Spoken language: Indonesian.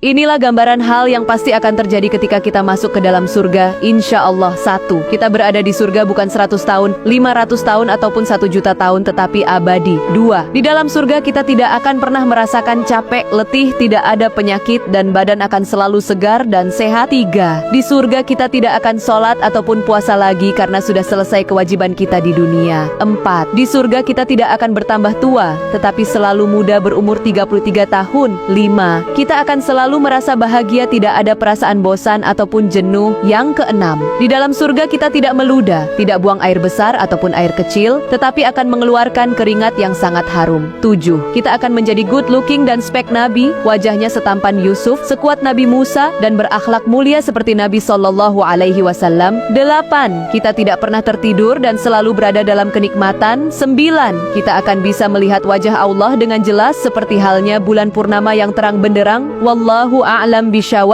Inilah gambaran hal yang pasti akan terjadi ketika kita masuk ke dalam surga. Insya Allah. 1. Kita berada di surga bukan 100 tahun, 500 tahun, ataupun 1 juta tahun, tetapi abadi. 2. Di dalam surga kita tidak akan pernah merasakan capek, letih, tidak ada penyakit, dan badan akan selalu segar dan sehat. 3. Di surga kita tidak akan sholat ataupun puasa lagi karena sudah selesai kewajiban kita di dunia. 4. Di surga kita tidak akan bertambah tua, tetapi selalu muda berumur 33 tahun. 5. Kita akan selalu merasa bahagia, tidak ada perasaan bosan ataupun jenuh. Yang keenam, di dalam surga kita tidak meludah, tidak buang air besar ataupun air kecil, tetapi akan mengeluarkan keringat yang sangat harum. 7. Kita akan menjadi good looking dan spek Nabi, wajahnya setampan Yusuf, sekuat Nabi Musa, dan berakhlak mulia seperti Nabi Shallallahu Alaihi Wasallam. 8. Kita tidak pernah tertidur dan selalu berada dalam kenikmatan. 9. Kita akan bisa melihat wajah Allah dengan jelas seperti halnya bulan purnama yang terang benderang. Wallahu a'lam bishawab.